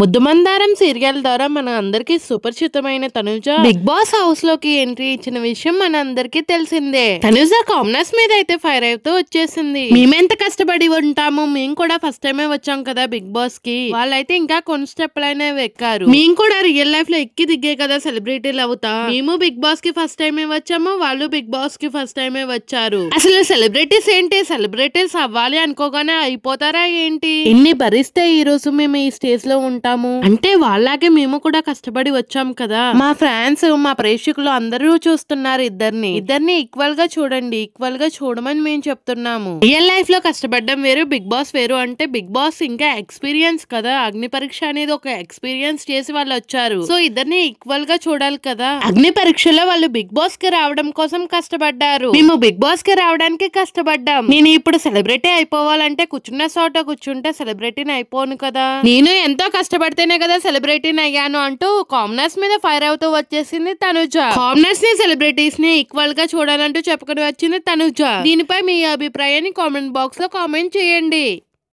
ముద్దుమందారం serial ద్వారా మన అందరికి సుపరిచితమైన తనుజ బిగ్ బాస్ హౌస్ లోకి ఎంట్రీ ఇచ్చిన విషయం మన అందరికి తెలిసిందే. తనుజ కామనర్స్ మీద అయితే ఫైర్ అవుతూ వచ్చేసింది. మేమెంత కష్టపడి ఉంటాము, మేము కూడా ఫస్ట్ టైమే వచ్చాం కదా బిగ్ బాస్ కి, వాళ్ళైతే ఇంకా కొన్ని స్టెప్లైనా ఎక్కారు. మేము కూడా రియల్ లైఫ్ లో ఎక్కి దిగే కదా సెలబ్రిటీలు అవుతా. మేము బిగ్ బాస్ కి ఫస్ట్ టైమే వచ్చాము, వాళ్ళు బిగ్ బాస్ కి ఫస్ట్ టైమే వచ్చారు. అసలు సెలబ్రిటీస్ ఏంటి, సెలబ్రిటీస్ అవ్వాలి అనుకోగానే అయిపోతారా ఏంటి? ఇన్ని భరిస్తే ఈ రోజు మేము ఈ స్టేజ్ లో ఉంటాము అంటే వాళ్ళలాగే మేము కూడా కష్టపడి వచ్చాం కదా. మా ఫ్యాన్స్, మా ప్రేక్షకులు అందరూ చూస్తున్నారు. ఇద్దరిని ఈక్వల్ గా చూడండి, ఈక్వల్ గా చూడమని మేము చెప్తున్నాము. రియల్ లైఫ్ లో కష్టపడడం వేరు, బిగ్ బాస్ వేరు. అంటే బిగ్ బాస్ ఇంకా ఎక్స్పీరియన్స్ కదా, అగ్ని పరీక్ష అనేది ఒక ఎక్స్పీరియన్స్ చేసి వాళ్ళు వచ్చారు. సో ఇద్దరిని ఈక్వల్ గా చూడాలి కదా. అగ్ని పరీక్షలో వాళ్ళు బిగ్ బాస్ కి రావడం కోసం కష్టపడ్డారు, మేము బిగ్ బాస్ కి రావడానికి కష్టపడ్డాం. నేను ఇప్పుడు సెలబ్రిటీ అయిపోవాలంటే కూర్చున్న చోట కూర్చుంటే సెలబ్రిటీని అయిపోను కదా. నేను ఎంతో కష్టపడితేనే కదా సెలబ్రిటీని అయ్యాను అంటూ కామనర్స్ మీద ఫైర్ అవుతూ వచ్చేసింది తనుజ. కామనర్స్ ని, సెలబ్రిటీస్ ని ఈక్వల్ గా చూడాలంటూ చెప్పుకొని వచ్చింది తనుజ. దీనిపై మీ అభిప్రాయాన్ని కామెంట్ బాక్స్ లో కామెంట్ చేయండి.